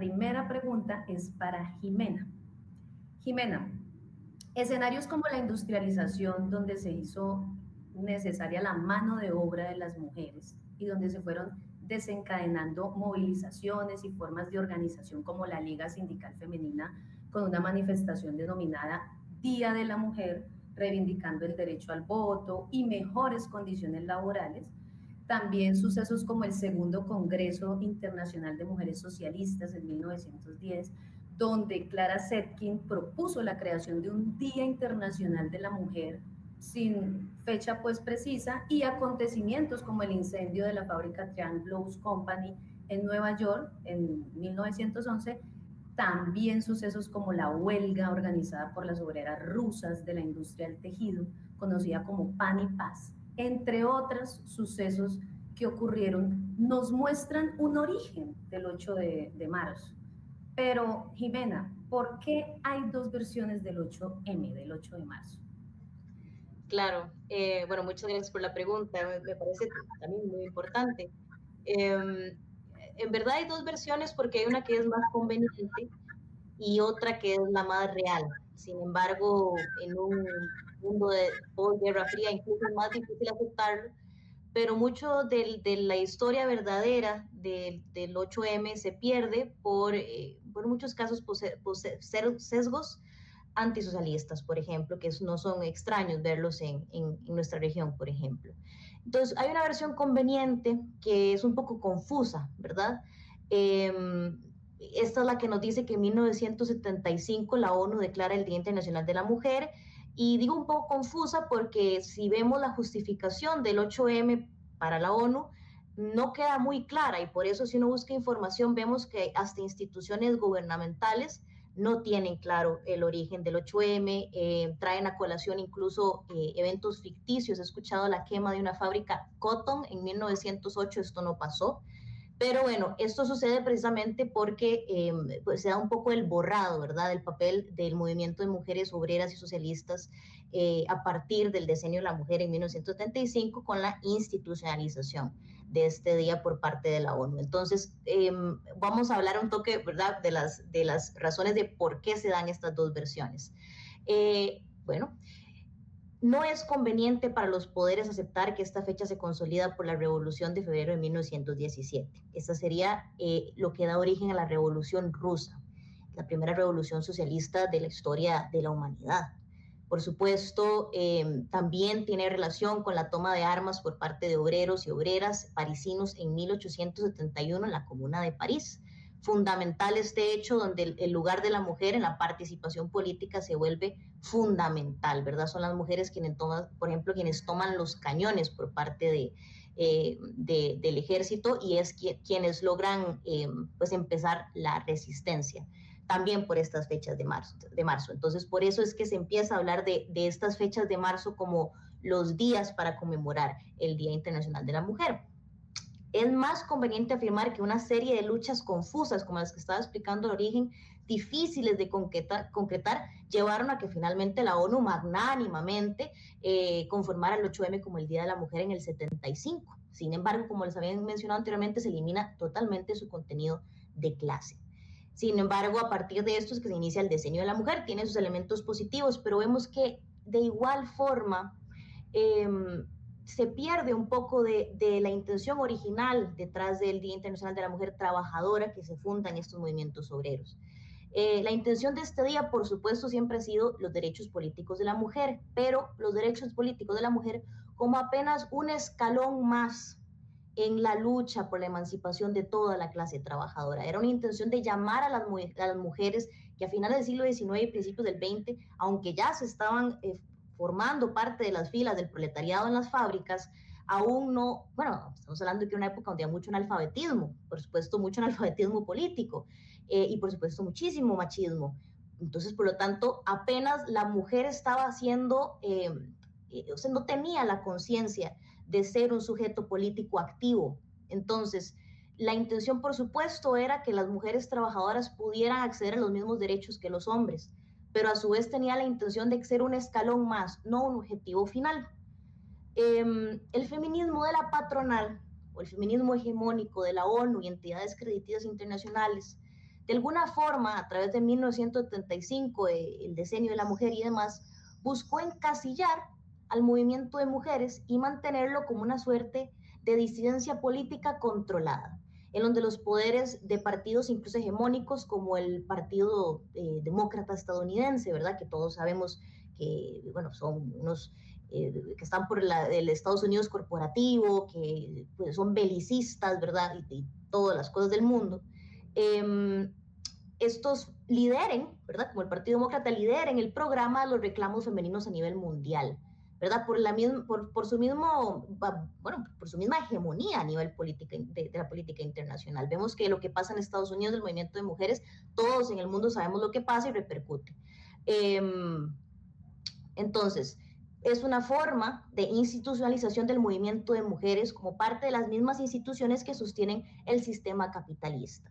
primera pregunta es para Jimena. Jimena, escenarios como la industrialización, donde se hizo necesaria la mano de obra de las mujeres y donde se fueron desencadenando movilizaciones y formas de organización como la Liga Sindical Femenina con una manifestación denominada Día de la Mujer, reivindicando el derecho al voto y mejores condiciones laborales. También sucesos como el segundo Congreso Internacional de Mujeres Socialistas en 1910, donde Clara Zetkin propuso la creación de un Día Internacional de la Mujer sin fecha pues precisa, y acontecimientos como el incendio de la fábrica Triangle Blows Company en Nueva York en 1911, también sucesos como la huelga organizada por las obreras rusas de la industria del tejido, conocida como Pan y Paz, entre otros sucesos que ocurrieron, nos muestran un origen del 8 de marzo. Pero, Jimena, ¿por qué hay dos versiones del 8M, del 8 de marzo? Claro, bueno, muchas gracias por la pregunta, me parece también muy importante. En verdad hay dos versiones porque hay una que es más conveniente y otra que es la más real. Sin embargo, en un mundo de posguerra fría incluso es más difícil aceptarlo, pero mucho de la historia verdadera del 8M se pierde por muchos casos por sesgos antisocialistas, por ejemplo, que no son extraños verlos en nuestra región, por ejemplo. Entonces, hay una versión conveniente que es un poco confusa, ¿verdad? Esta es la que nos dice que en 1975 la ONU declara el Día Internacional de la Mujer, y digo un poco confusa porque si vemos la justificación del 8M para la ONU, no queda muy clara, y por eso si uno busca información vemos que hasta instituciones gubernamentales no tienen claro el origen del 8M, traen a colación incluso eventos ficticios. He escuchado la quema de una fábrica Cotton en 1908, esto no pasó. Pero bueno, esto sucede precisamente porque pues se da un poco el borrado, ¿verdad?, del papel del movimiento de mujeres obreras y socialistas a partir del decenio de la mujer en 1975 con la institucionalización de este día por parte de la ONU. Entonces, vamos a hablar un toque, ¿verdad?, de las razones de por qué se dan estas dos versiones. Bueno, no es conveniente para los poderes aceptar que esta fecha se consolida por la Revolución de febrero de 1917. Esta sería lo que da origen a la Revolución Rusa, la primera revolución socialista de la historia de la humanidad. Por supuesto, también tiene relación con la toma de armas por parte de obreros y obreras parisinos en 1871 en la Comuna de París. Fundamental este hecho donde el lugar de la mujer en la participación política se vuelve fundamental, ¿verdad? Son las mujeres quienes toman, por ejemplo, quienes toman los cañones por parte del ejército, y es quienes logran pues empezar la resistencia también por estas fechas de marzo. Entonces, por eso es que se empieza a hablar de estas fechas de marzo como los días para conmemorar el Día Internacional de la Mujer. Es más conveniente afirmar que una serie de luchas confusas, como las que estaba explicando el origen, difíciles de concretar, llevaron a que finalmente la ONU magnánimamente conformara el 8M como el Día de la Mujer en el 75. Sin embargo, como les había mencionado anteriormente, se elimina totalmente su contenido de clase. Sin embargo, a partir de esto es que se inicia el diseño de la mujer, tiene sus elementos positivos, pero vemos que de igual forma se pierde un poco de la intención original detrás del Día Internacional de la Mujer Trabajadora que se funda en estos movimientos obreros. La intención de este día, por supuesto, siempre ha sido los derechos políticos de la mujer, pero los derechos políticos de la mujer como apenas un escalón más en la lucha por la emancipación de toda la clase trabajadora. Era una intención de llamar a las mujeres que a finales del siglo XIX y principios del XX, aunque ya se estaban formando parte de las filas del proletariado en las fábricas, aún no, bueno, estamos hablando de que era una época donde había mucho analfabetismo, por supuesto mucho analfabetismo político y por supuesto muchísimo machismo. Entonces, por lo tanto, apenas la mujer estaba haciendo, o sea, no tenía la conciencia de ser un sujeto político activo. Entonces, la intención, por supuesto, era que las mujeres trabajadoras pudieran acceder a los mismos derechos que los hombres, pero a su vez tenía la intención de ser un escalón más, no un objetivo final. El feminismo de la patronal, o el feminismo hegemónico de la ONU y entidades crediticias internacionales, de alguna forma, a través de 1975, el decenio de la mujer y demás, buscó encasillar al movimiento de mujeres y mantenerlo como una suerte de disidencia política controlada, en donde los poderes de partidos incluso hegemónicos como el Partido Demócrata estadounidense, ¿verdad? Que todos sabemos que, bueno, son unos que están por el Estados Unidos corporativo, que pues, son belicistas, ¿verdad? Y todas las cosas del mundo. Estos lideren, ¿verdad? Como el Partido Demócrata lideren el programa de los reclamos femeninos a nivel mundial, ¿verdad? Por su mismo, bueno, por su misma hegemonía a nivel de la política internacional. Vemos que lo que pasa en Estados Unidos, el movimiento de mujeres, todos en el mundo sabemos lo que pasa y repercute. Entonces, es una forma de institucionalización del movimiento de mujeres como parte de las mismas instituciones que sostienen el sistema capitalista.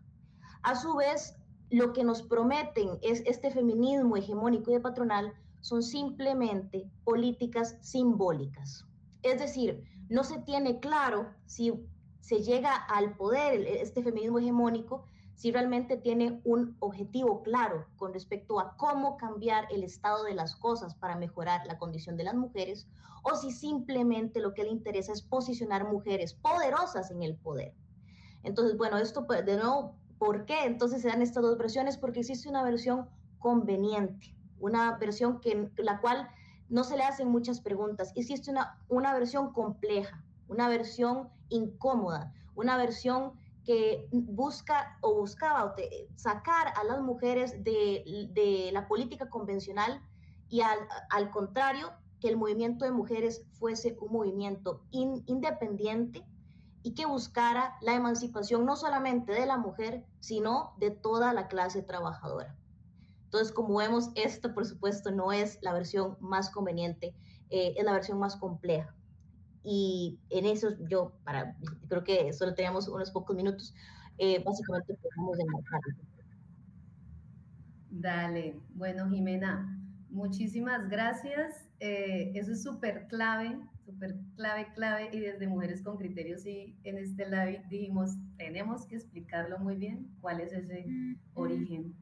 A su vez, lo que nos prometen es este feminismo hegemónico y de patronal son simplemente políticas simbólicas. Es decir, no se tiene claro si se llega al poder, este feminismo hegemónico, si realmente tiene un objetivo claro con respecto a cómo cambiar el estado de las cosas para mejorar la condición de las mujeres, o si simplemente lo que le interesa es posicionar mujeres poderosas en el poder. Entonces, bueno, esto de nuevo, ¿por qué entonces se dan estas dos versiones? Porque existe una versión conveniente, una versión que la cual no se le hacen muchas preguntas. Existe una versión compleja, una versión incómoda, una versión que buscaba sacar a las mujeres de la política convencional y al contrario, que el movimiento de mujeres fuese un movimiento independiente y que buscara la emancipación no solamente de la mujer, sino de toda la clase trabajadora. Entonces, como vemos, esto por supuesto no es la versión más conveniente, es la versión más compleja. Y en eso creo que solo teníamos unos pocos minutos, básicamente podemos enmarcarlo. Dale, bueno, Jimena, muchísimas gracias. Eso es súper clave, clave. Y desde Mujeres con Criterios, sí, en este live dijimos, tenemos que explicarlo muy bien, cuál es ese origen